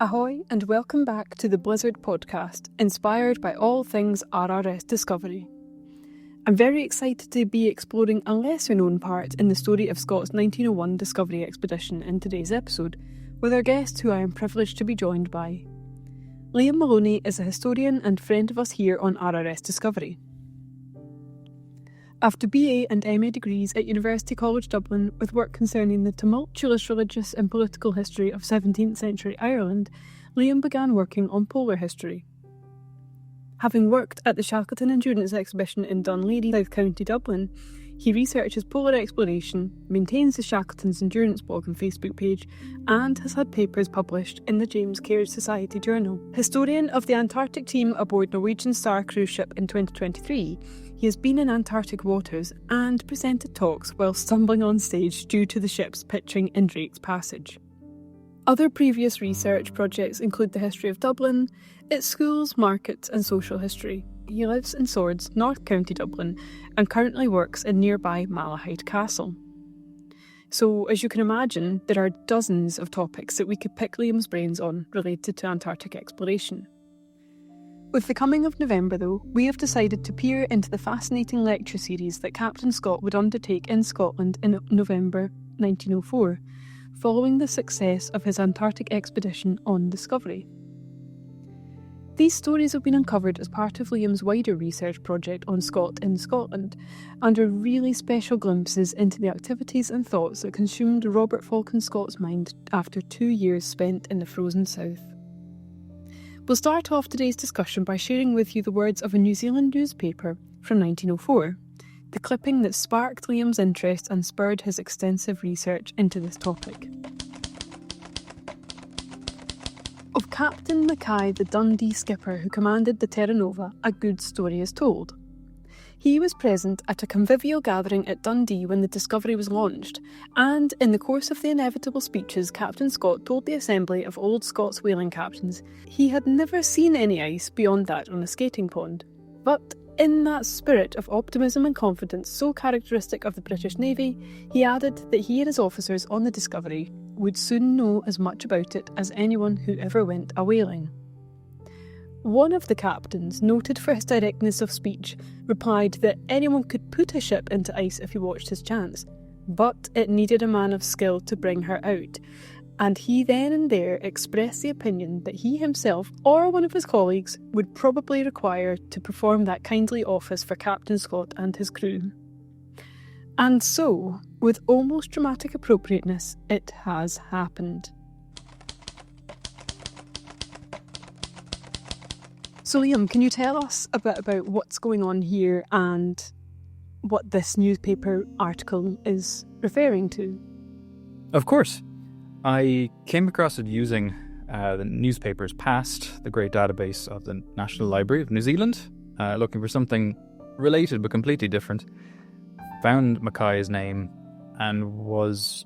Ahoy and welcome back to the Blizzard podcast, inspired by all things RRS Discovery. I'm very excited to be exploring a lesser known part in the story of Scott's 1901 Discovery expedition in today's episode, with our guest who I am privileged to be joined by. Liam Maloney is a historian and friend of us here on RRS Discovery. After BA and MA degrees at University College Dublin with work concerning the tumultuous religious and political history of 17th century Ireland, Liam began working on polar history. Having worked at the Shackleton Endurance Exhibition in Dundee, South County Dublin, he researches polar exploration, maintains the Shackleton's Endurance blog and Facebook page, and has had papers published in the James Caird Society Journal. Historian of the Antarctic team aboard Norwegian Star cruise ship in 2023, he has been in Antarctic waters and presented talks while stumbling on stage due to the ship's pitching in Drake's Passage. Other previous research projects include the history of Dublin, its schools, markets and social history. He lives in Swords, North County Dublin, and currently works in nearby Malahide Castle. So, as you can imagine, there are dozens of topics that we could pick Liam's brains on related to Antarctic exploration. With the coming of November, though, we have decided to peer into the fascinating lecture series that Captain Scott would undertake in Scotland in November 1904, following the success of his Antarctic expedition on Discovery. These stories have been uncovered as part of Liam's wider research project on Scott in Scotland, and are really special glimpses into the activities and thoughts that consumed Robert Falcon Scott's mind after 2 years spent in the frozen south. We'll start off today's discussion by sharing with you the words of a New Zealand newspaper from 1904, the clipping that sparked Liam's interest and spurred his extensive research into this topic. Of Captain Mackay, the Dundee skipper who commanded the Terra Nova, a good story is told. He was present at a convivial gathering at Dundee when the Discovery was launched, and in the course of the inevitable speeches, Captain Scott told the assembly of old Scots whaling captains he had never seen any ice beyond that on a skating pond. But in that spirit of optimism and confidence so characteristic of the British Navy, he added that he and his officers on the Discovery would soon know as much about it as anyone who ever went a whaling. One of the captains, noted for his directness of speech, replied that anyone could put a ship into ice if he watched his chance, but it needed a man of skill to bring her out, and he then and there expressed the opinion that he himself or one of his colleagues would probably require to perform that kindly office for Captain Scott and his crew. And so, with almost dramatic appropriateness, it has happened. So Liam, can you tell us a bit about what's going on here and what this newspaper article is referring to? Of course. I came across it using the newspaper's past, the great database of the National Library of New Zealand, looking for something related but completely different. Found Mackay's name and was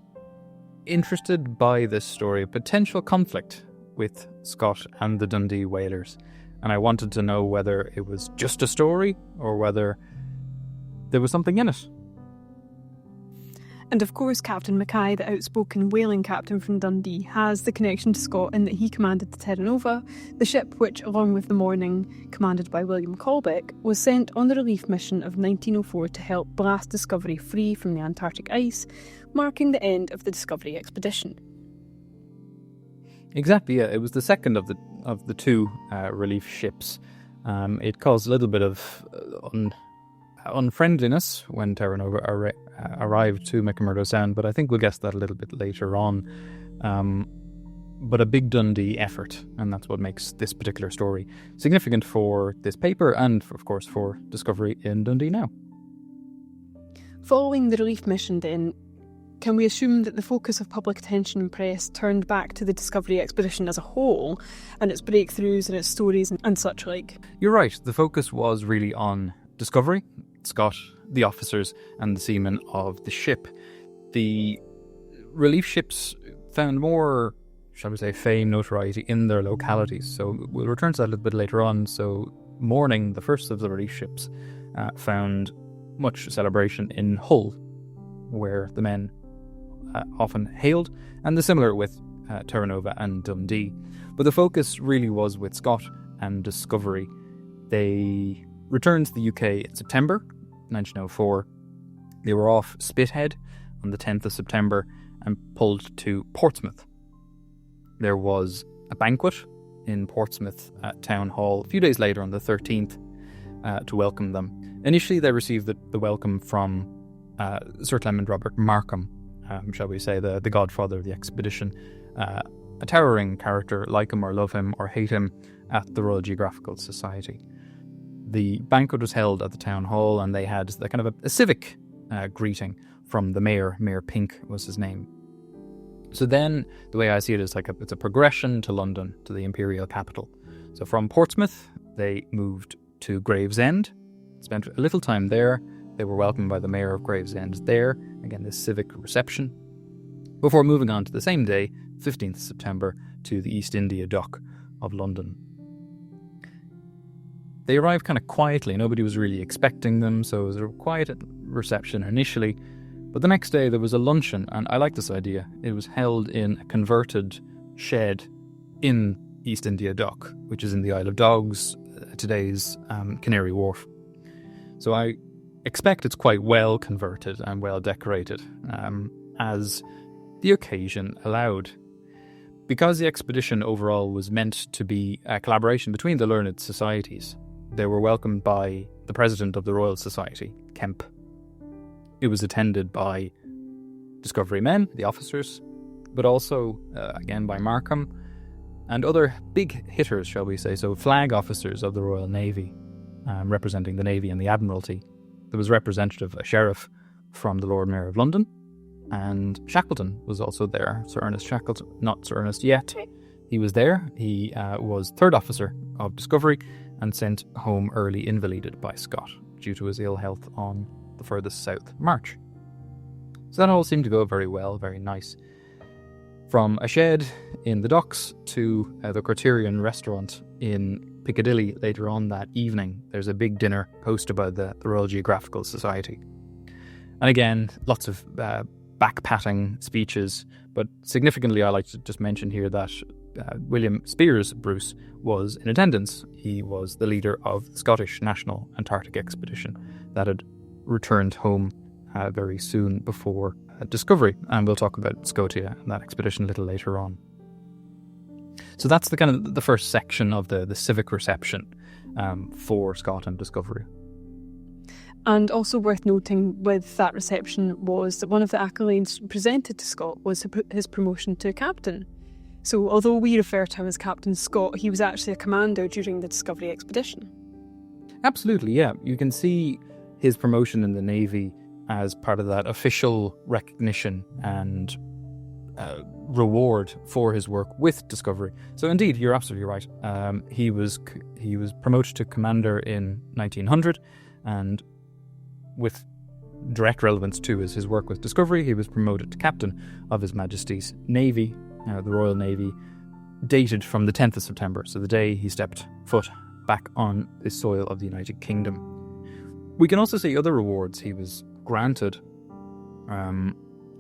interested by this story of potential conflict with Scott and the Dundee whalers. And I wanted to know whether it was just a story or whether there was something in it. And of course, Captain Mackay, the outspoken whaling captain from Dundee, has the connection to Scott in that he commanded the Terra Nova, the ship which, along with the Morning, commanded by William Colbeck, was sent on the relief mission of 1904 to help blast Discovery free from the Antarctic ice, marking the end of the Discovery expedition. Exactly, yeah. It was the second of the two relief ships. It caused a little bit of unfriendliness when Terra Nova arrived to McMurdo Sound, but I think we'll get to that a little bit later on. But a big Dundee effort, and that's what makes this particular story significant for this paper and, of course, for Discovery in Dundee now. Following the relief mission then, can we assume that the focus of public attention and press turned back to the Discovery expedition as a whole, and its breakthroughs and its stories and such like? You're right, the focus was really on Discovery, Scott, the officers and the seamen of the ship. The relief ships found more, shall we say, fame, notoriety in their localities. So we'll return to that a little bit later on. So Morning, the first of the relief ships, found much celebration in Hull, where the men often hailed, and the similar with Terra Nova and Dundee. But the focus really was with Scott and Discovery. They returned to the UK in September 1904. They were off Spithead on the 10th of September and pulled to Portsmouth. There was a banquet in Portsmouth at Town Hall a few days later on the 13th to welcome them. Initially, they received the welcome from Sir Clement Robert Markham, shall we say, the godfather of the expedition, a towering character, like him or love him or hate him, at the Royal Geographical Society. The banquet was held at the Town Hall, and they had the kind of a civic greeting from the mayor. Mayor Pink was his name. So then, the way I see it is it's a progression to London, to the imperial capital. So from Portsmouth, they moved to Gravesend, spent a little time there. They were welcomed by the mayor of Gravesend there, again, this civic reception, before moving on to the same day, 15th September, to the East India Dock of London. They arrived kind of quietly. Nobody was really expecting them, so it was a quiet reception initially. But the next day there was a luncheon, and I like this idea. It was held in a converted shed in East India Dock, which is in the Isle of Dogs, today's Canary Wharf. So I expect it's quite well converted and well decorated, as the occasion allowed. Because the expedition overall was meant to be a collaboration between the learned societies, they were welcomed by the president of the Royal Society, Kemp. It was attended by Discovery men, the officers, but also, again, by Markham and other big hitters, shall we say, so flag officers of the Royal Navy, representing the Navy and the Admiralty. There was a sheriff from the Lord Mayor of London, and Shackleton was also there, Sir Ernest Shackleton, not Sir Ernest yet. He was there. He was third officer of Discovery and sent home early invalided by Scott due to his ill health on the furthest south march. So that all seemed to go very well, very nice. From a shed in the docks to the Criterion restaurant in Piccadilly later on that evening, there's a big dinner hosted by the Royal Geographical Society. And again, lots of back-patting speeches, but significantly I like to just mention here that William Spears Bruce was in attendance. He was the leader of the Scottish National Antarctic Expedition that had returned home very soon before Discovery, and we'll talk about Scotia and that expedition a little later on. So that's the kind of the first section of the civic reception for Scott and Discovery. And also worth noting with that reception was that one of the accolades presented to Scott was his promotion to captain. So although we refer to him as Captain Scott, he was actually a commander during the Discovery expedition. Absolutely, yeah. You can see his promotion in the Navy as part of that official recognition and reward for his work with Discovery. So indeed, you're absolutely right. He was promoted to commander in 1900, and with direct relevance to his work with Discovery, he was promoted to captain of His Majesty's Navy, the Royal Navy, dated from the 10th of September, so the day he stepped foot back on the soil of the United Kingdom. We can also see other rewards he was granted.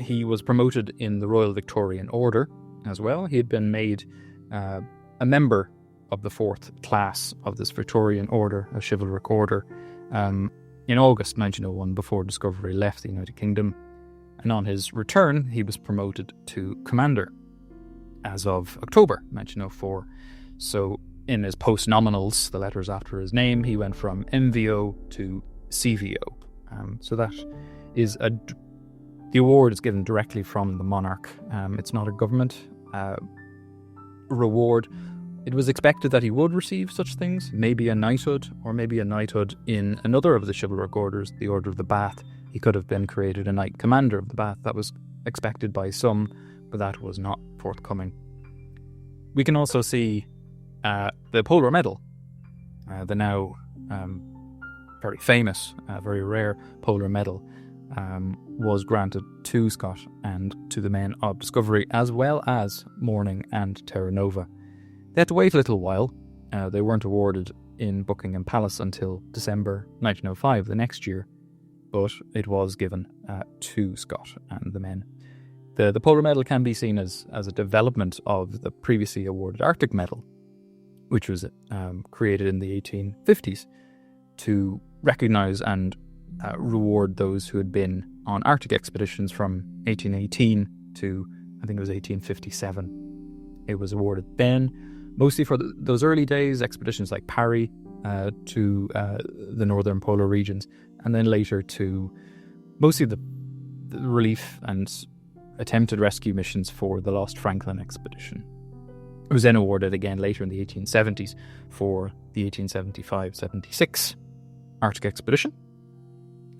He was promoted in the Royal Victorian Order as well. He had been made a member of the 4th class of this Victorian Order, a chivalric order, in August 1901, before Discovery left the United Kingdom. And on his return, he was promoted to commander as of October 1904. So in his post-nominals, the letters after his name, he went from MVO to CVO. So that is the award is given directly from the monarch. It's not a government reward. It was expected that he would receive such things, maybe a knighthood, or maybe a knighthood in another of the chivalric orders, the Order of the Bath. He could have been created a Knight Commander of the Bath. That was expected by some, but that was not forthcoming. We can also see the Polar Medal, the now very famous, very rare Polar Medal, was granted to Scott and to the men of Discovery, as well as Morning and Terra Nova. They had to wait a little while. They weren't awarded in Buckingham Palace until December 1905, the next year, but it was given to Scott and the men. The polar medal can be seen as a development of the previously awarded Arctic medal, which was created in the 1850s to recognise and reward those who had been on Arctic expeditions from 1818 to, I think it was 1857. It was awarded then, mostly for those early days, expeditions like Parry to the northern polar regions, and then later to mostly the relief and attempted rescue missions for the Lost Franklin expedition. It was then awarded again later in the 1870s for the 1875-76 Arctic expedition,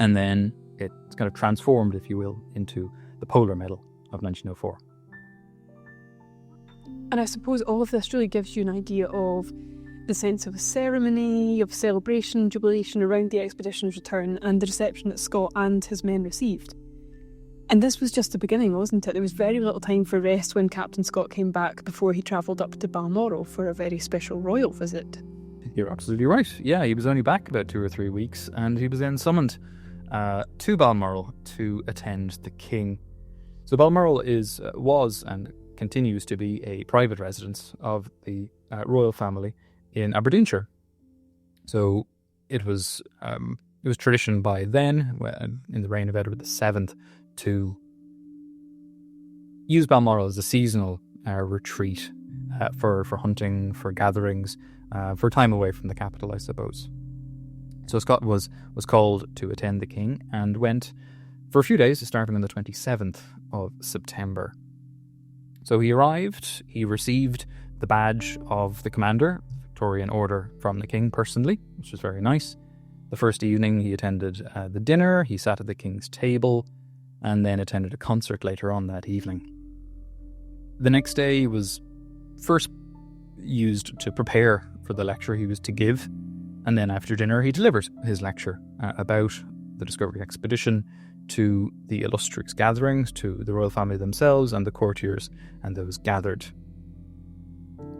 and then it's kind of transformed, if you will, into the Polar Medal of 1904. And I suppose all of this really gives you an idea of the sense of ceremony, of celebration, jubilation around the expedition's return, and the reception that Scott and his men received. And this was just the beginning, wasn't it? There was very little time for rest when Captain Scott came back before he travelled up to Balmoral for a very special royal visit. You're absolutely right. Yeah, he was only back about 2 or 3 weeks, and he was then summoned to Balmoral to attend the king. So Balmoral was and continues to be a private residence of the royal family in Aberdeenshire. So it was tradition by then, in the reign of Edward VII, to use Balmoral as a seasonal retreat for hunting, for gatherings, for time away from the capital, I suppose. So Scott was called to attend the king and went for a few days, starting on the 27th of September. So he arrived, he received the badge of the commander, Victorian Order, from the king personally, which was very nice. The first evening he attended the dinner, he sat at the king's table, and then attended a concert later on that evening. The next day was first used to prepare for the lecture he was to give, and then after dinner he delivered his lecture about the Discovery expedition to the illustrious gatherings, to the royal family themselves and the courtiers and those gathered.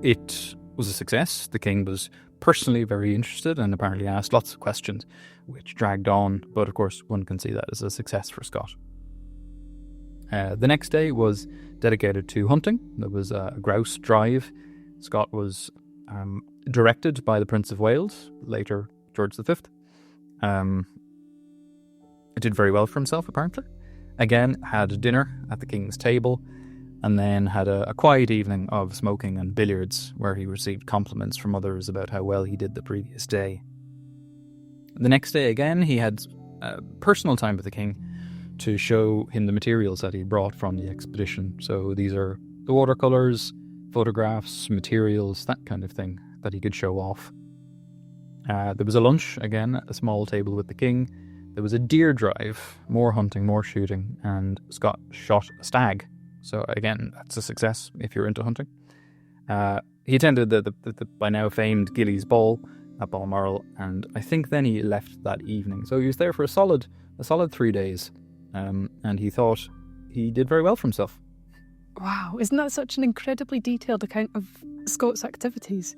It was a success. The king was personally very interested and apparently asked lots of questions, which dragged on, but of course one can see that as a success for Scott. The next day was dedicated to hunting. There was a grouse drive. Scott was directed by the Prince of Wales, later George V. Did very well for himself, apparently. Again, had dinner at the king's table, and then had a quiet evening of smoking and billiards, where he received compliments from others about how well he did the previous day. The next day, again, he had personal time with the king to show him the materials that he brought from the expedition. So these are the watercolours, photographs, materials, that kind of thing that he could show off. There was a lunch, again, at a small table with the king. There was a deer drive, more hunting, more shooting, and Scott shot a stag. So again, that's a success if you're into hunting. He attended the by now famed Gillies Ball at Balmoral, and I think then he left that evening. So he was there for a solid 3 days, and he thought he did very well for himself. Wow, isn't that such an incredibly detailed account of Scott's activities?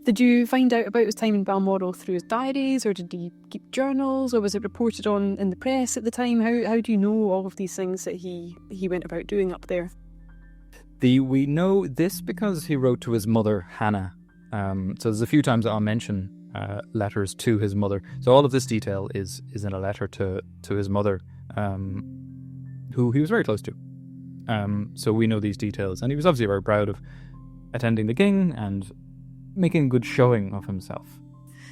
Did you find out about his time in Balmoral through his diaries, or did he keep journals, or was it reported on in the press at the time? How do you know all of these things that he went about doing up there? We know this because he wrote to his mother, Hannah. So there's a few times that I'll mention letters to his mother. So all of this detail is in a letter to his mother, who he was very close to. So we know these details, and he was obviously very proud of attending the king and making a good showing of himself.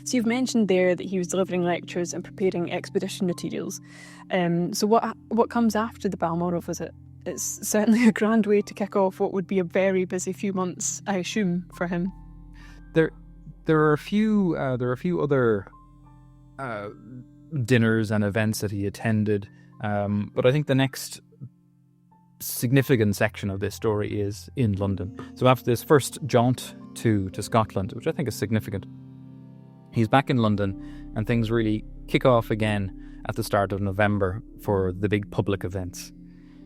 So you've mentioned there that he was delivering lectures and preparing expedition materials. So what comes after the Balmoral visit? It's certainly a grand way to kick off what would be a very busy few months, I assume, for him. There are a few other dinners and events that he attended, but I think the next significant section of this story is in London. So after this first jaunt to Scotland, which I think is significant, he's back in London, and things really kick off again at the start of November for the big public events.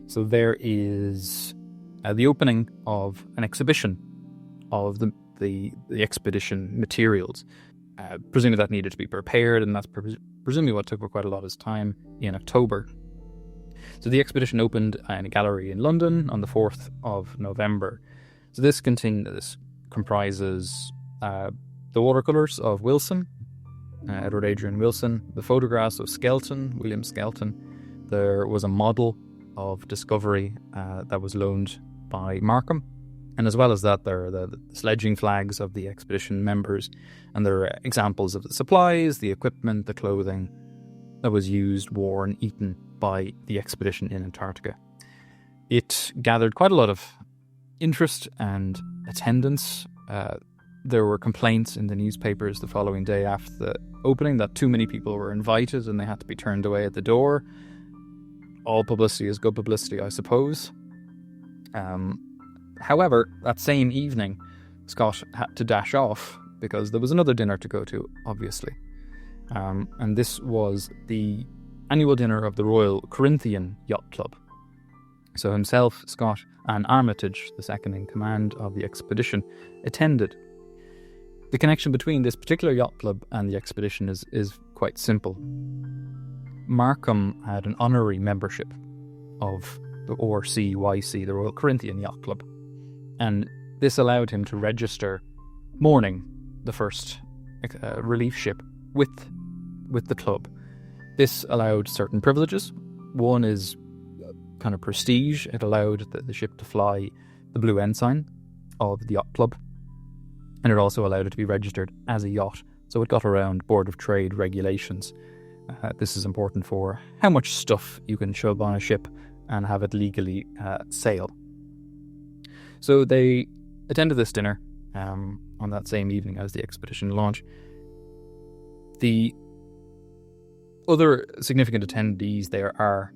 So there is the opening of an exhibition of the expedition materials. Presumably that needed to be prepared, and that's presumably what took quite a lot of his time in October. So the expedition opened in a gallery in London on the 4th of November. So this comprises the watercolours of Wilson, Edward Adrian Wilson, the photographs of Skelton, William Skelton. There was a model of Discovery that was loaned by Markham. And as well as that, there are the sledging flags of the expedition members, and there are examples of the supplies, the equipment, the clothing that was used, worn, eaten by the expedition in Antarctica. It gathered quite a lot of interest and attendance. There were complaints in the newspapers the following day after the opening that too many people were invited and they had to be turned away at the door. All publicity is good publicity, I suppose. However, that same evening, Scott had to dash off because there was another dinner to go to, obviously. And this was the annual dinner of the Royal Corinthian Yacht Club. So himself, Scott, and Armitage, the second in command of the expedition, attended. The connection between this particular yacht club and the expedition is quite simple. Markham had an honorary membership of the RCYC, the Royal Corinthian Yacht Club, and this allowed him to register Morning, the first relief ship, with the club. This allowed certain privileges. One is kind of prestige. It allowed the ship to fly the blue ensign of the yacht club, and it also allowed it to be registered as a yacht, so it got around Board of Trade regulations. This is important for how much stuff you can shove on a ship and have it legally sail. So they attended this dinner on that same evening as the expedition launched. The other significant attendees there are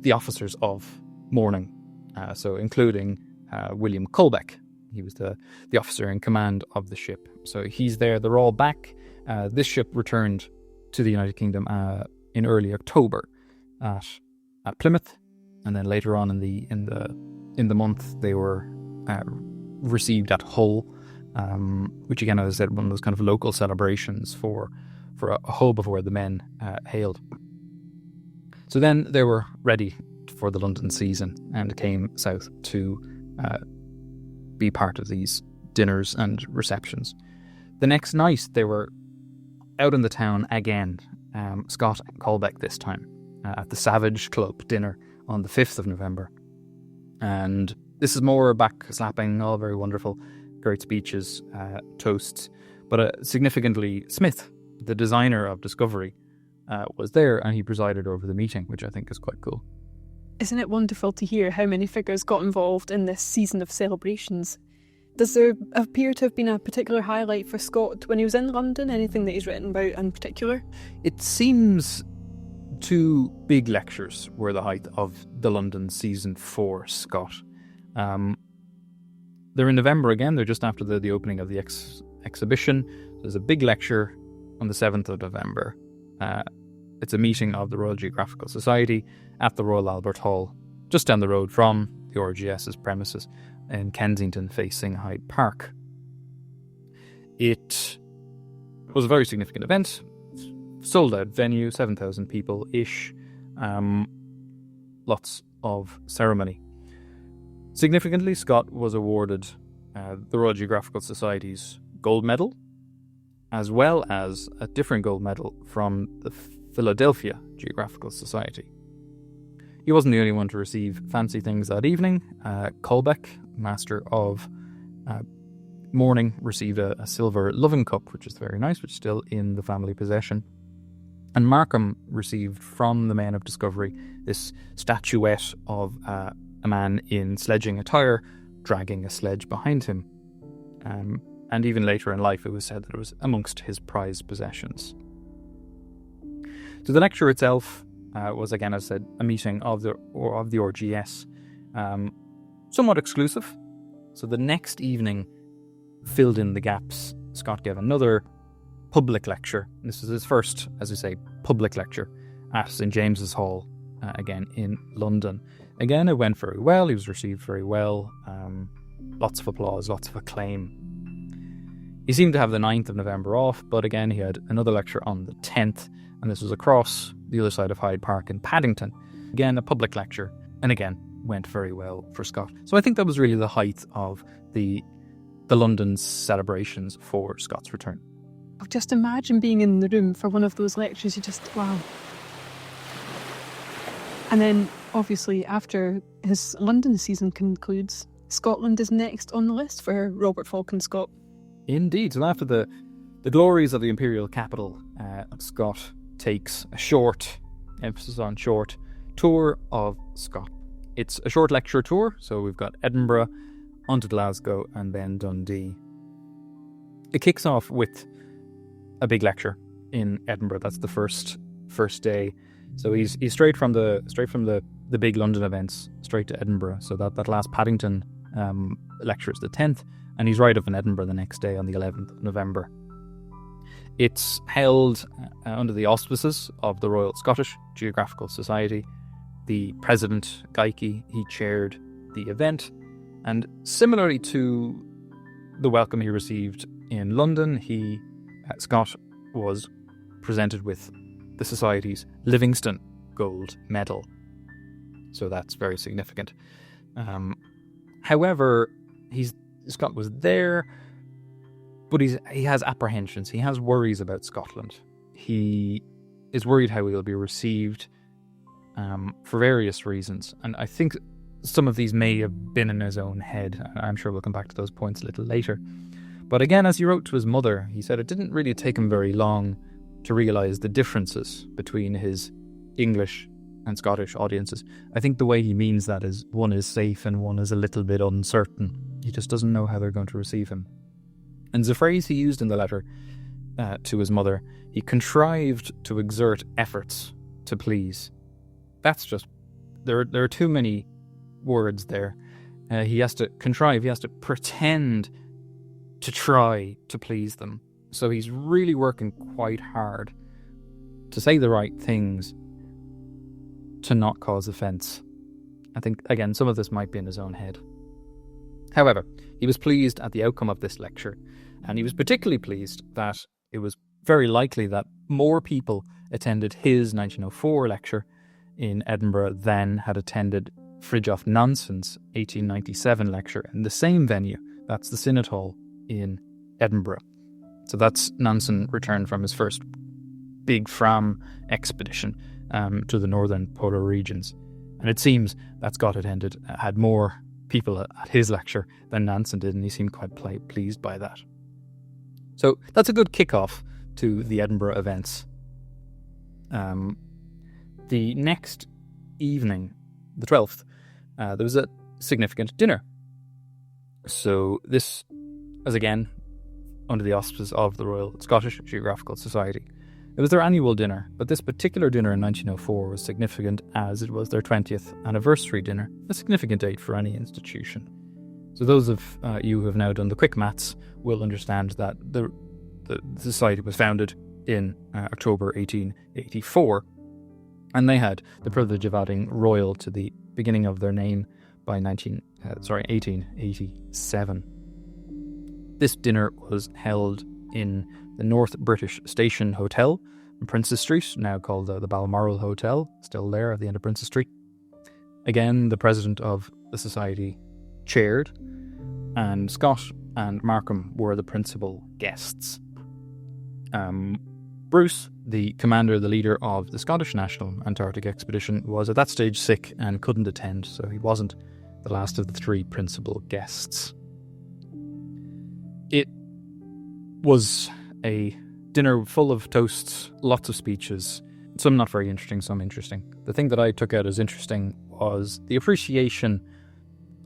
the officers of Morning, so including William Colbeck. He was the officer in command of the ship. So he's there. They're all back. This ship returned to the United Kingdom in early October at Plymouth, and then later on in the month they were received at Hull, which again, as I said, one of those kind of local celebrations for a hub of where the men hailed. So then they were ready for the London season and came south to be part of these dinners and receptions. The next night they were out in the town again, Scott and Colbeck this time, at the Savage Club dinner on the 5th of November. And this is more back slapping, all very wonderful, great speeches, toasts. But significantly, Smith, the designer of Discovery, was there, and he presided over the meeting, which I think is quite cool. Isn't it wonderful to hear how many figures got involved in this season of celebrations? Does there appear to have been a particular highlight for Scott when he was in London? Anything that he's written about in particular? It seems 2 big lectures were the height of the London season for Scott. They're in November again. They're just after the opening of the exhibition. There's a big lecture on the 7th of November. It's a meeting of the Royal Geographical Society at the Royal Albert Hall, just down the road from the RGS's premises in Kensington facing Hyde Park. It was a very significant event. Sold out venue, 7,000 people-ish. Lots of ceremony. Significantly, Scott was awarded the Royal Geographical Society's gold medal, as well as a different gold medal from the Philadelphia Geographical Society. He wasn't the only one to receive fancy things that evening. Colbeck, master of Morning, received a silver loving cup, which is very nice, which is still in the family possession. And Markham received from the men of Discovery this statuette of a man in sledging attire dragging a sledge behind him. And even later in life, it was said that it was amongst his prized possessions. So the lecture itself was, again, as I said, a meeting of the RGS, somewhat exclusive. So the next evening filled in the gaps. Scott gave another public lecture. This was his first, as I say, public lecture at St James's Hall, again in London. Again, it went very well. He was received very well. Lots of applause, lots of acclaim. He seemed to have the 9th of November off, but again, he had another lecture on the 10th, and this was across the other side of Hyde Park in Paddington. Again, a public lecture, and again, went very well for Scott. So I think that was really the height of the London celebrations for Scott's return. Just imagine being in the room for one of those lectures. You just, wow. And then, obviously, after his London season concludes, Scotland is next on the list for Robert Falcon Scott. Indeed. So after the glories of the imperial capital, Scott takes a short, emphasis on short, tour of Scott. It's a short lecture tour, so we've got Edinburgh, onto Glasgow, and then Dundee. It kicks off with a big lecture in Edinburgh. That's the first day. So he's straight from the big London events straight to Edinburgh. So that last Paddington lecture is the 10th, and he's right up in Edinburgh the next day on the 11th of November. It's held under the auspices of the Royal Scottish Geographical Society. The president, Geikie, he chaired the event, and similarly to the welcome he received in London, Scott was presented with the Society's Livingston Gold Medal. So that's very significant. However, Scott was there, but he has apprehensions. He has worries about Scotland. He is worried how he'll be received for various reasons. And I think some of these may have been in his own head. I'm sure we'll come back to those points a little later. But again, as he wrote to his mother, he said it didn't really take him very long to realise the differences between his English and Scottish audiences. I think the way he means that is one is safe and one is a little bit uncertain. He just doesn't know how they're going to receive him. And the phrase he used in the letter to his mother, he contrived to exert efforts to please. That's just, there are too many words there. He has to contrive, he has to pretend to try to please them. So he's really working quite hard to say the right things, to not cause offence. I think, again, some of this might be in his own head. However, he was pleased at the outcome of this lecture, and he was particularly pleased that it was very likely that more people attended his 1904 lecture in Edinburgh than had attended Fridtjof Nansen's 1897 lecture in the same venue. That's the Synod Hall in Edinburgh. So that's Nansen returned from his first big Fram expedition to the northern polar regions. And it seems that Scott had more people at his lecture than Nansen did, and he seemed quite pleased by that. So that's a good kickoff to the Edinburgh events. The next evening, the 12th, there was a significant dinner. So this was again under the auspices of the Royal Scottish Geographical Society. It was their annual dinner, but this particular dinner in 1904 was significant as it was their 20th anniversary dinner, a significant date for any institution. So those of you who have now done the quick maths will understand that the society was founded in October 1884, and they had the privilege of adding royal to the beginning of their name by 1887. This dinner was held in the North British Station Hotel in Princes Street, now called the Balmoral Hotel, still there at the end of Princes Street. Again, the president of the society chaired, and Scott and Markham were the principal guests. Bruce, the commander, the leader of the Scottish National Antarctic Expedition, was at that stage sick and couldn't attend, so he wasn't the last of the three principal guests. It was a dinner full of toasts, lots of speeches, some not very interesting, some interesting. The thing that I took out as interesting was the appreciation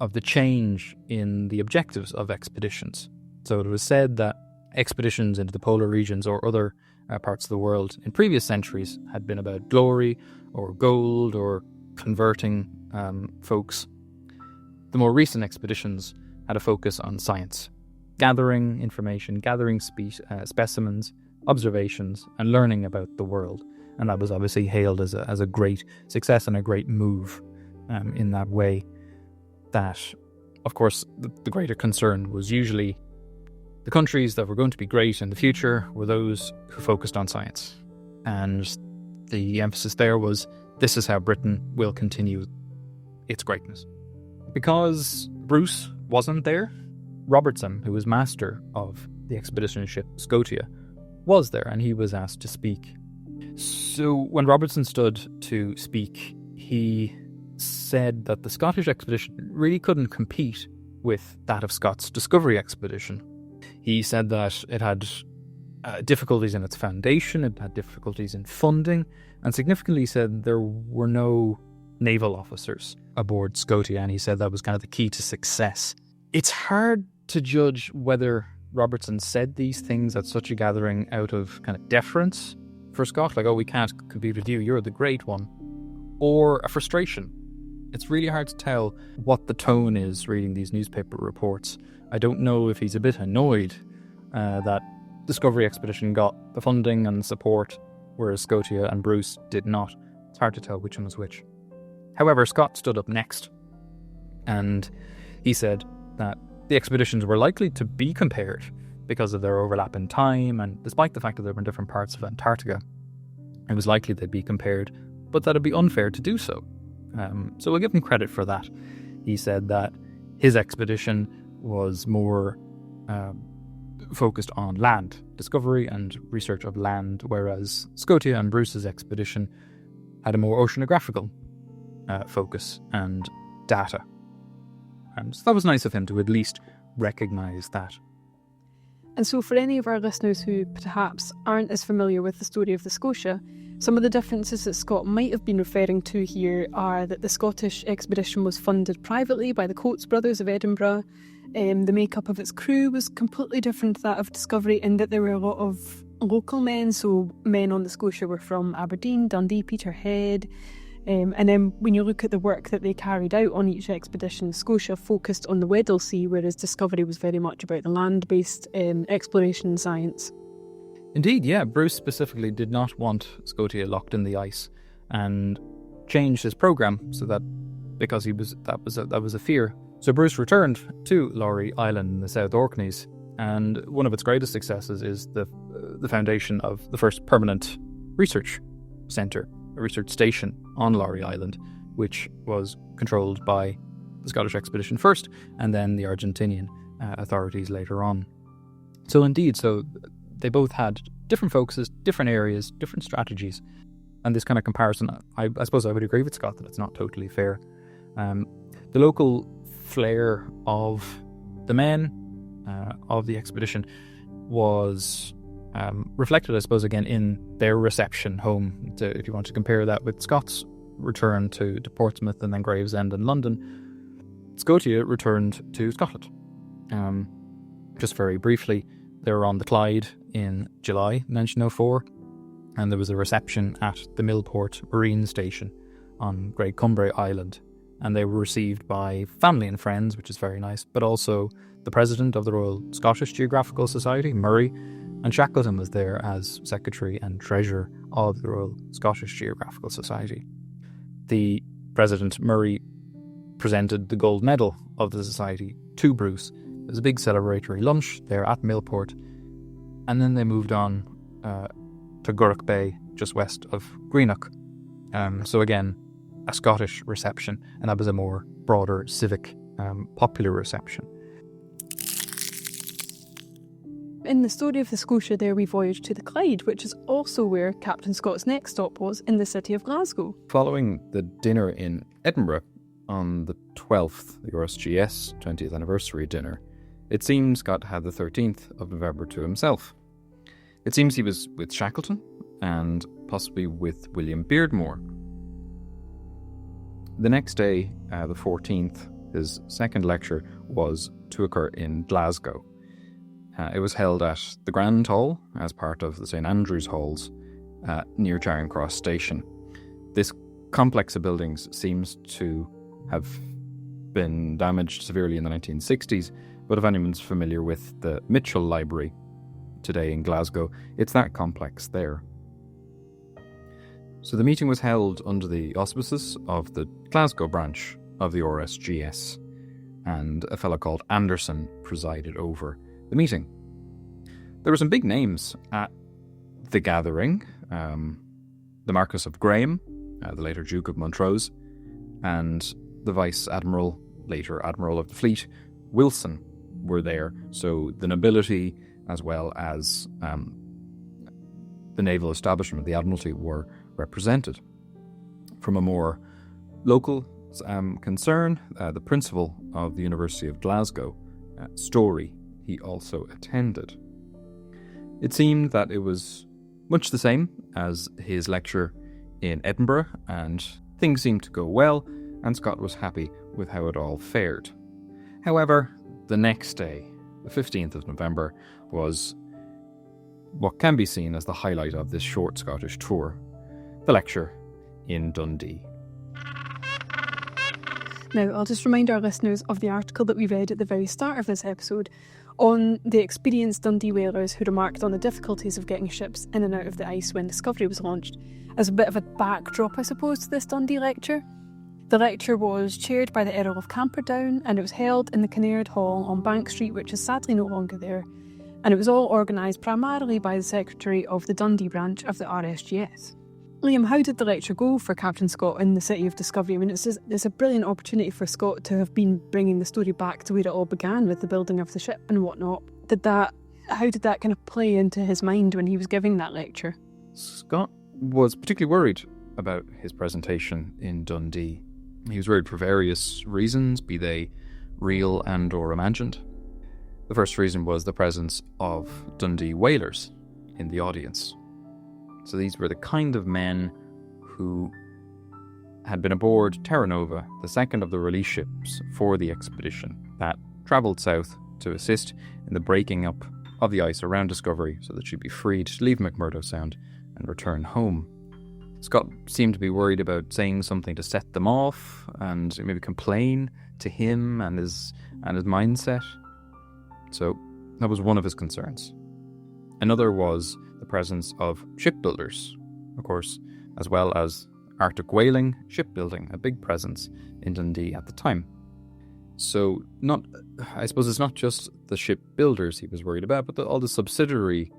of the change in the objectives of expeditions. So it was said that expeditions into the polar regions or other parts of the world in previous centuries had been about glory or gold or converting folks. The more recent expeditions had a focus on science, gathering information, gathering specimens, observations, and learning about the world. And that was obviously hailed as a great success and a great move in that way. That, of course, the greater concern was usually the countries that were going to be great in the future were those who focused on science. And the emphasis there was this is how Britain will continue its greatness. Because Bruce wasn't there, Robertson, who was master of the expedition ship Scotia, was there, and he was asked to speak. So when Robertson stood to speak, he said that the Scottish expedition really couldn't compete with that of Scott's Discovery expedition. He said that it had difficulties in its foundation, it had difficulties in funding, and significantly said there were no naval officers aboard Scotia, and he said that was kind of the key to success. It's hard to judge whether Robertson said these things at such a gathering out of kind of deference for Scott, like, oh, we can't compete with you, you're the great one, or a frustration. It's really hard to tell what the tone is reading these newspaper reports. I don't know if he's a bit annoyed that Discovery Expedition got the funding and support, whereas Scotia and Bruce did not. It's hard to tell which one was which. However, Scott stood up next, and he said that the expeditions were likely to be compared because of their overlap in time, and despite the fact that they were in different parts of Antarctica, it was likely they'd be compared, but that it'd be unfair to do so. So we'll give him credit for that. He said that his expedition was more focused on land, discovery and research of land, whereas Scotia and Bruce's expedition had a more oceanographical focus and data. So that was nice of him to at least recognise that. And so for any of our listeners who perhaps aren't as familiar with the story of the Scotia, some of the differences that Scott might have been referring to here are that the Scottish expedition was funded privately by the Coates brothers of Edinburgh. The makeup of its crew was completely different to that of Discovery in that there were a lot of local men, so men on the Scotia were from Aberdeen, Dundee, Peterhead. And then when you look at the work that they carried out on each expedition, Scotia focused on the Weddell Sea, whereas Discovery was very much about the land-based exploration and science. Indeed, yeah. Bruce specifically did not want Scotia locked in the ice and changed his programme so that, because that was a fear. So Bruce returned to Laurie Island in the South Orkneys, and one of its greatest successes is the foundation of the first permanent research centre, a research station on Laurie Island, which was controlled by the Scottish expedition first, and then the Argentinian authorities later on. So they both had different focuses, different areas, different strategies, and this kind of comparison, I suppose I would agree with Scott that it's not totally fair. The local flair of the men of the expedition was reflected, I suppose, again in their reception home. If you want to compare that with Scott's return to Portsmouth and then Gravesend and London, Scotia returned to Scotland. Just very briefly, they were on the Clyde in July 1904, and there was a reception at the Millport Marine Station on Great Cumbrae Island, and they were received by family and friends, which is very nice, but also the president of the Royal Scottish Geographical Society, Murray, and Shackleton was there as secretary and treasurer of the Royal Scottish Geographical Society. The president, Murray, presented the gold medal of the society to Bruce. There was a big celebratory lunch there at Millport, and then they moved on to Gurrock Bay, just west of Greenock. So again, a Scottish reception, and that was a more broader civic, popular reception. In the story of the Scotia there we voyaged to the Clyde, which is also where Captain Scott's next stop was, in the city of Glasgow. Following the dinner in Edinburgh on the 12th, the RSGS 20th anniversary dinner, it seems Scott had the 13th of November to himself. It seems he was with Shackleton and possibly with William Beardmore. The next day, the 14th, his second lecture was to occur in Glasgow. It was held at the Grand Hall as part of the St Andrew's Halls near Charing Cross Station. This complex of buildings seems to have been damaged severely in the 1960s, but if anyone's familiar with the Mitchell Library today in Glasgow, it's that complex there. So the meeting was held under the auspices of the Glasgow branch of the RSGS, and a fellow called Anderson presided over the meeting. There were some big names at the gathering. The Marquess of Graham, the later Duke of Montrose, and the Vice Admiral, later Admiral of the Fleet, Wilson, were there. So the nobility, as well as the naval establishment of the Admiralty, were represented. From a more local concern, the principal of the University of Glasgow, Story, he also attended. It seemed that it was much the same as his lecture in Edinburgh, and things seemed to go well, and Scott was happy with how it all fared. However, the next day, the 15th of November, was what can be seen as the highlight of this short Scottish tour, the lecture in Dundee. Now, I'll just remind our listeners of the article that we read at the very start of this episode on the experienced Dundee whalers who remarked on the difficulties of getting ships in and out of the ice when Discovery was launched, as a bit of a backdrop, I suppose, to this Dundee lecture. The lecture was chaired by the Earl of Camperdown, and it was held in the Kinnaird Hall on Bank Street, which is sadly no longer there, and it was all organised primarily by the Secretary of the Dundee branch of the RSGS. Liam, how did the lecture go for Captain Scott in the City of Discovery? I mean, it's a brilliant opportunity for Scott to have been bringing the story back to where it all began with the building of the ship and whatnot. How did that kind of play into his mind when he was giving that lecture? Scott was particularly worried about his presentation in Dundee. He was worried for various reasons, be they real and or imagined. The first reason was the presence of Dundee whalers in the audience. So these were the kind of men who had been aboard Terra Nova, the second of the release ships for the expedition that travelled south to assist in the breaking up of the ice around Discovery so that she'd be freed to leave McMurdo Sound and return home. Scott seemed to be worried about saying something to set them off and maybe complain to him and his mindset. So that was one of his concerns. Another was the presence of shipbuilders, of course, as well as Arctic whaling, shipbuilding, a big presence in Dundee at the time. So I suppose it's not just the shipbuilders he was worried about, but all the subsidiary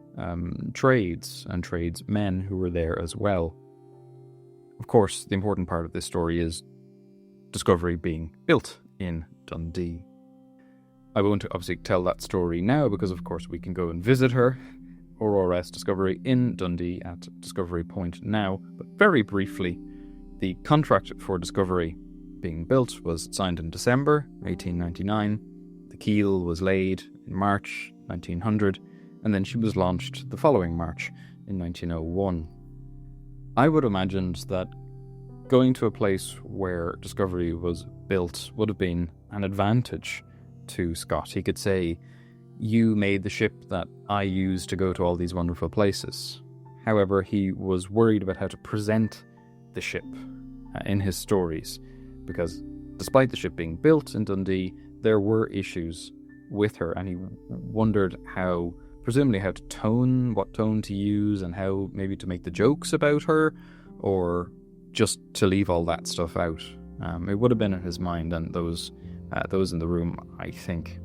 trades and tradesmen who were there as well. Of course, the important part of this story is Discovery being built in Dundee. I won't obviously tell that story now because, of course, we can go and visit her, RRS Discovery in Dundee at Discovery Point now. But very briefly, the contract for Discovery being built was signed in December 1899. The keel was laid in March 1900, and then she was launched the following March in 1901. I would imagine that going to a place where Discovery was built would have been an advantage to Scott. He could say, "You made the ship that I use to go to all these wonderful places." However, he was worried about how to present the ship in his stories, because despite the ship being built in Dundee, there were issues with her, and he wondered presumably how to what tone to use, and how maybe to make the jokes about her, or just to leave all that stuff out. It would have been in his mind, and those in the room, I think.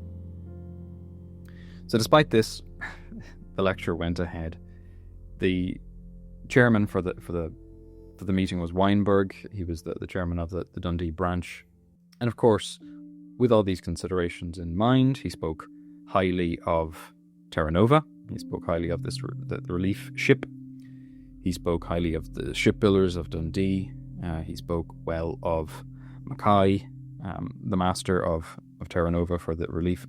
So despite this, the lecture went ahead. The chairman for the meeting was Weinberg. He was the chairman of the Dundee branch. And of course, with all these considerations in mind, he spoke highly of Terra Nova. He spoke highly of the relief ship. He spoke highly of the shipbuilders of Dundee. He spoke well of Mackay, the master of Terra Nova for the relief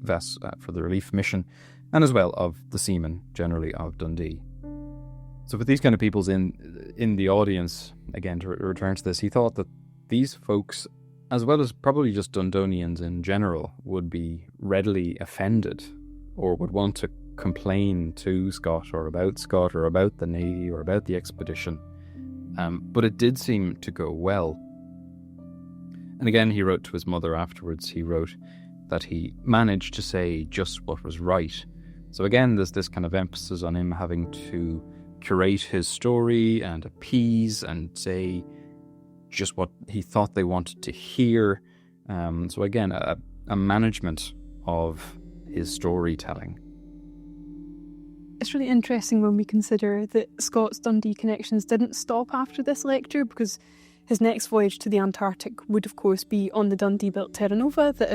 for the relief mission, and as well of the seamen generally of Dundee. So with these kind of peoples in the audience, again to return to this, he thought that these folks, as well as probably just Dundonians in general, would be readily offended or would want to complain to Scott or about the Navy or about the expedition. But it did seem to go well. And again, he wrote to his mother afterwards, he wrote that he managed to say just what was right. So again, there's this kind of emphasis on him having to curate his story and appease and say just what he thought they wanted to hear. So again, a management of his storytelling. It's really interesting when we consider that Scott's Dundee connections didn't stop after this lecture, because His next voyage to the Antarctic would of course be on the Dundee-built Terra Nova that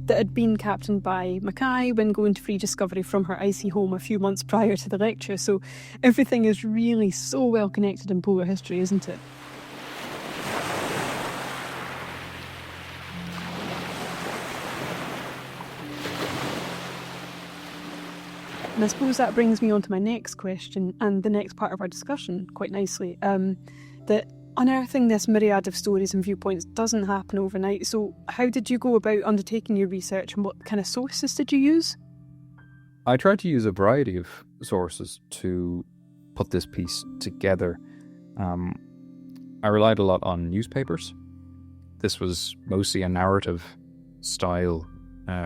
had been captained by Mackay when going to free Discovery from her icy home a few months prior to the lecture. So everything is really so well connected in polar history, isn't it? And I suppose that brings me on to my next question and the next part of our discussion quite nicely, that unearthing this myriad of stories and viewpoints doesn't happen overnight. So how did you go about undertaking your research and what kind of sources did you use? I tried to use a variety of sources to put this piece together. I relied a lot on newspapers. This was mostly a narrative style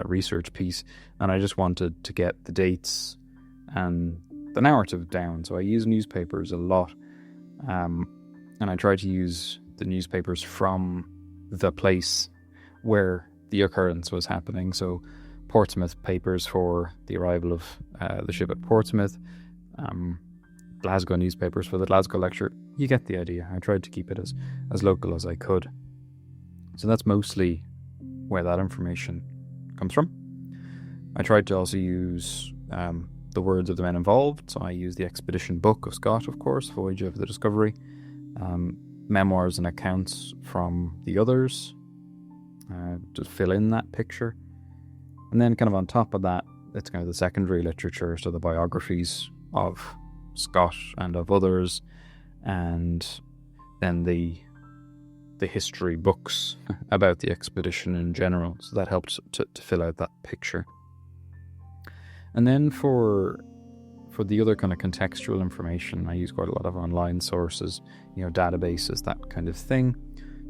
research piece, and I just wanted to get the dates and the narrative down. So I used newspapers a lot. And I tried to use the newspapers from the place where the occurrence was happening. So Portsmouth papers for the arrival of the ship at Portsmouth, Glasgow newspapers for the Glasgow lecture. You get the idea. I tried to keep it as local as I could. So that's mostly where that information comes from. I tried to also use the words of the men involved. So I used the expedition book of Scott, of course, Voyage of the Discovery, memoirs and accounts from the others, to fill in that picture. And then kind of on top of that, it's kind of the secondary literature, so the biographies of Scott and of others, and then the history books about the expedition in general. So that helped to fill out that picture. And then for the other kind of contextual information, I use quite a lot of online sources, databases, that kind of thing.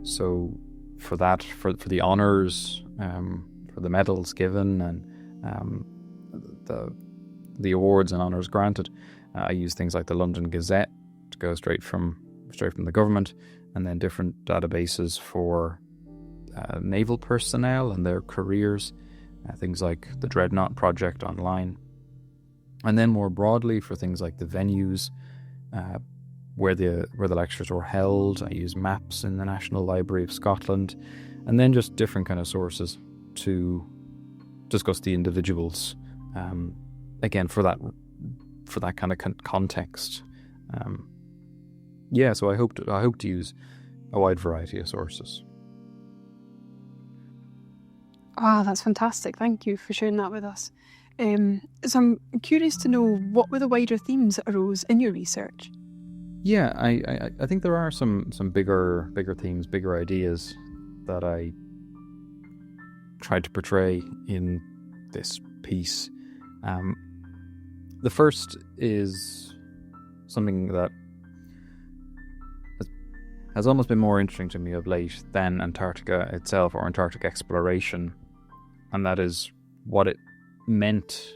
So for that, for the honours, for the medals given, and the awards and honours granted, I use things like the London Gazette to go straight from the government, and then different databases for naval personnel and their careers, things like the Dreadnought Project online. And then more broadly for things like the venues where the lectures were held, I use maps in the National Library of Scotland, and then just different kind of sources to discuss the individuals. Again, for that kind of context. So I hope to use a wide variety of sources. That's fantastic. Thank you for sharing that with us. So I'm curious to know, what were the wider themes that arose in your research? Yeah, I think there are some bigger themes, bigger ideas that I tried to portray in this piece. The first is something that has almost been more interesting to me of late than Antarctica itself or Antarctic exploration, and that is what it meant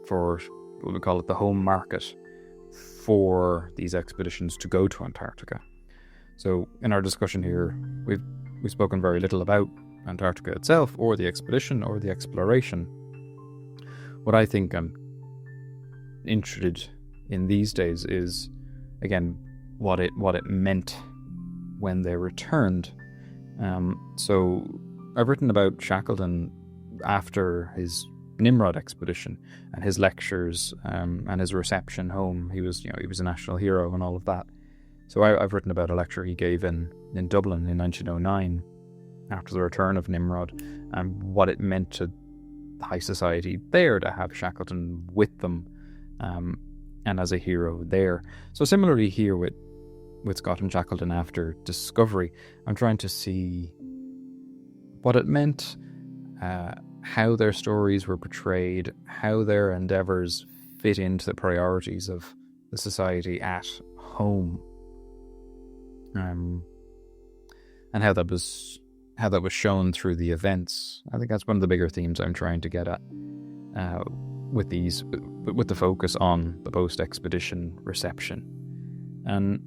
for, what we call it, the home market for these expeditions to go to Antarctica. So in our discussion here, we've spoken very little about Antarctica itself or the expedition or the exploration. What I think I'm interested in these days is, again, what it meant when they returned. So I've written about Shackleton after his Nimrod expedition and his lectures and his reception home. He was a national hero and all of that. So I've written about a lecture he gave in Dublin in 1909 after the return of Nimrod, and what it meant to high society there to have Shackleton with them and as a hero there. So similarly here with Scott and Shackleton after Discovery, I'm trying to see what it meant, how their stories were portrayed, how their endeavours fit into the priorities of the society at home, and how that was shown through the events. I think that's one of the bigger themes I'm trying to get at with the focus on the post-expedition reception. And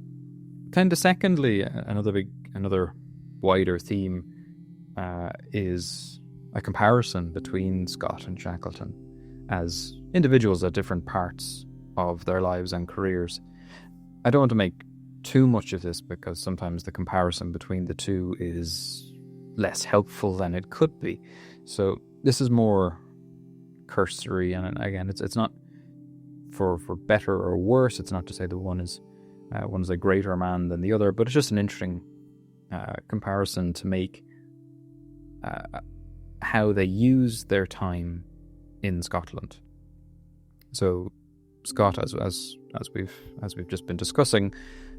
kind of secondly, another wider theme is a comparison between Scott and Shackleton as individuals at different parts of their lives and careers. I don't want to make too much of this because sometimes the comparison between the two is less helpful than it could be. So this is more cursory, and again, it's not for better or worse. It's not to say that one's a greater man than the other, but it's just an interesting comparison to make how they use their time in Scotland. So Scott, as we've just been discussing,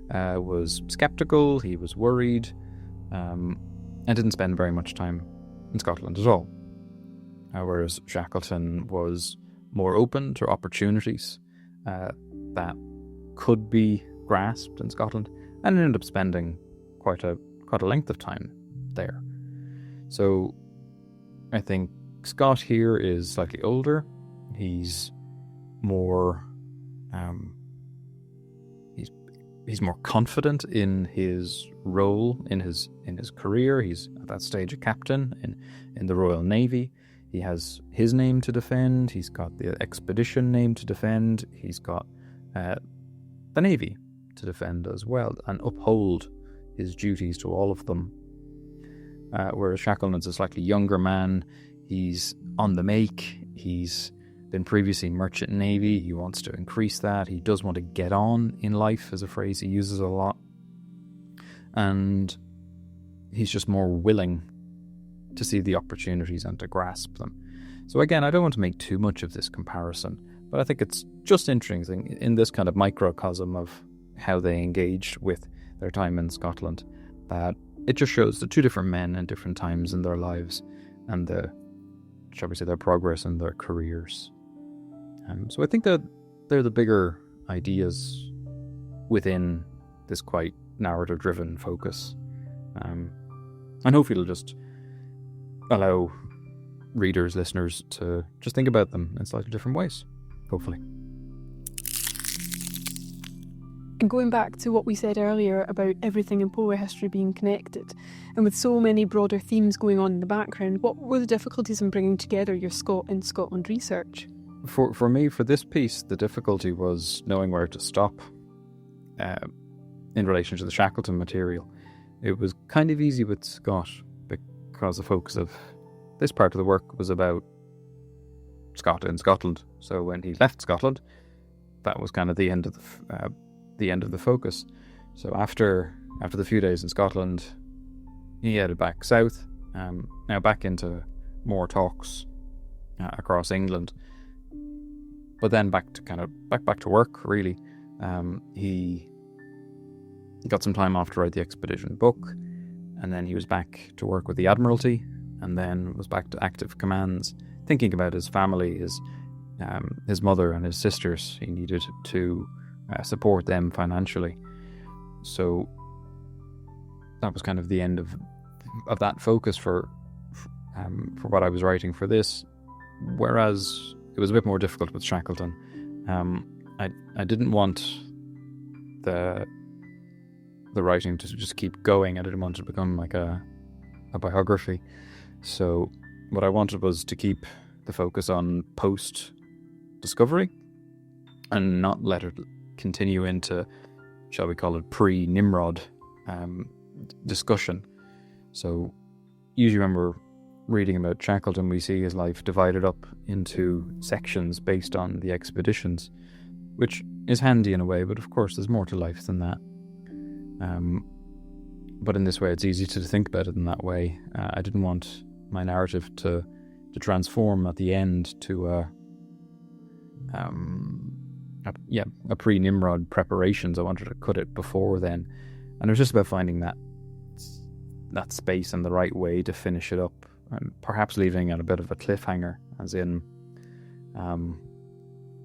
was skeptical. He was worried, and didn't spend very much time in Scotland at all. Whereas Shackleton was more open to opportunities that could be grasped in Scotland, and ended up spending quite a length of time there. So I think Scott here is slightly older. He's more he's more confident in his role in his career. He's at that stage a captain in the Royal Navy. He has his name to defend. He's got the expedition name to defend. He's got the Navy to defend as well, and uphold his duties to all of them. Whereas Shackleton's a slightly younger man. He's on the make. He's been previously merchant navy. He wants to increase that. He does want to get on in life, is a phrase he uses a lot. And he's just more willing to see the opportunities and to grasp them. So again, I don't want to make too much of this comparison, but I think it's just interesting in this kind of microcosm of how they engaged with their time in Scotland, that it just shows the two different men in different times in their lives and their progress in their careers. So I think that they're the bigger ideas within this quite narrative-driven focus. And hopefully it'll just allow readers, listeners to just think about them in slightly different ways, hopefully. And going back to what we said earlier about everything in polar history being connected, and with so many broader themes going on in the background, what were the difficulties in bringing together your Scotland research? For me, for this piece, the difficulty was knowing where to stop in relation to the Shackleton material. It was kind of easy with Scott because the focus of this part of the work was about Scott in Scotland. So when he left Scotland, that was kind of the end of the focus. So after the few days in Scotland, he headed back south, now back into more talks across England, but then back to work really. He got some time off to write the expedition book, and then he was back to work with the Admiralty, and then was back to active commands, thinking about his family, his mother and his sisters. He needed to support them financially. So that was kind of the end of that focus for what I was writing for this. Whereas it was a bit more difficult with Shackleton. I didn't want the writing to just keep going. I didn't want it to become like a biography. So what I wanted was to keep the focus on post-discovery and not let it continue into, shall we call it, pre-Nimrod discussion. So usually when we're reading about Shackleton, we see his life divided up into sections based on the expeditions, which is handy in a way, but of course there's more to life than that. But in this way, it's easy to think about it in that way. I didn't want my narrative to transform at the end to a pre-Nimrod preparations. I wanted to cut it before then, and it was just about finding that space and the right way to finish it up, and perhaps leaving it a bit of a cliffhanger, as in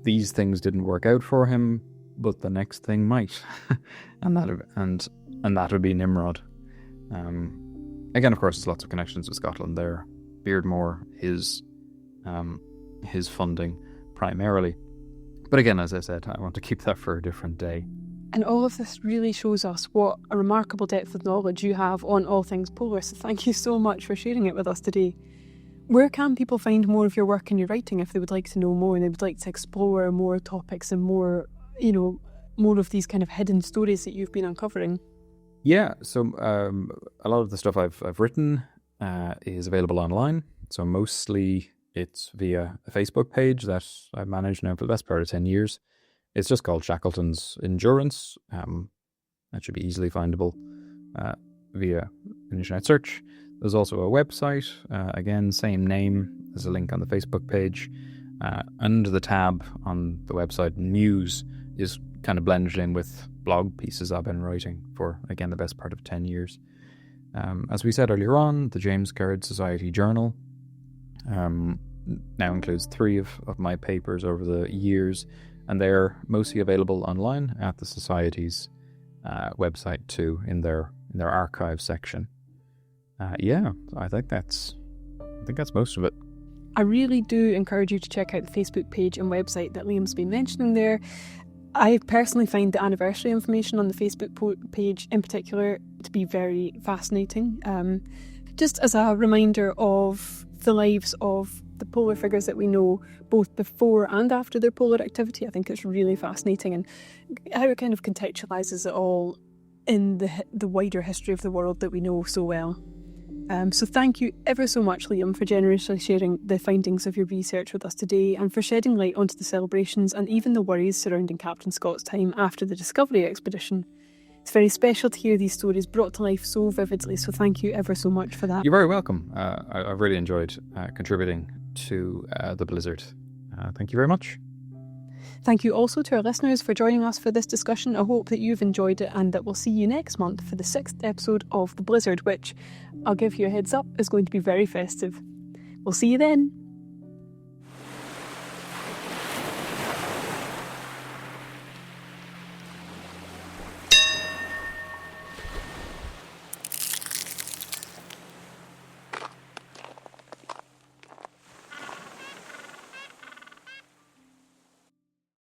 these things didn't work out for him, but the next thing might, and that would be Nimrod. Again, of course, there's lots of connections with Scotland there. Beardmore, his funding primarily. But again, as I said, I want to keep that for a different day. And all of this really shows us what a remarkable depth of knowledge you have on all things polar, so thank you so much for sharing it with us today. Where can people find more of your work and your writing if they would like to know more and they would like to explore more topics and more, more of these kind of hidden stories that you've been uncovering? Yeah, so a lot of the stuff I've written is available online. So mostly it's via a Facebook page that I've managed now for the best part of 10 years. It's just called Shackleton's Endurance. That should be easily findable via an internet search. There's also a website, again, same name. There's a link on the Facebook page. Under the tab on the website, news is kind of blended in with blog pieces I've been writing for, again, the best part of 10 years. As we said earlier on, the James Caird Society Journal now includes 3 of my papers over the years, and they're mostly available online at the Society's website too, in their archive section. I think that's most of it. I really do encourage you to check out the Facebook page and website that Liam's been mentioning there. I personally find the anniversary information on the Facebook page in particular to be very fascinating. Just as a reminder of the lives of the polar figures that we know, both before and after their polar activity, I think it's really fascinating, and how it kind of contextualises it all in the wider history of the world that we know so well. So thank you ever so much, Liam, for generously sharing the findings of your research with us today, and for shedding light onto the celebrations and even the worries surrounding Captain Scott's time after the Discovery expedition. It's very special to hear these stories brought to life so vividly, so thank you ever so much for that. You're very welcome. I've really enjoyed contributing to the Blizzard. Thank you very much. Thank you also to our listeners for joining us for this discussion. I hope that you've enjoyed it, and that we'll see you next month for the 6th episode of The Blizzard, which, I'll give you a heads up, is going to be very festive. We'll see you then.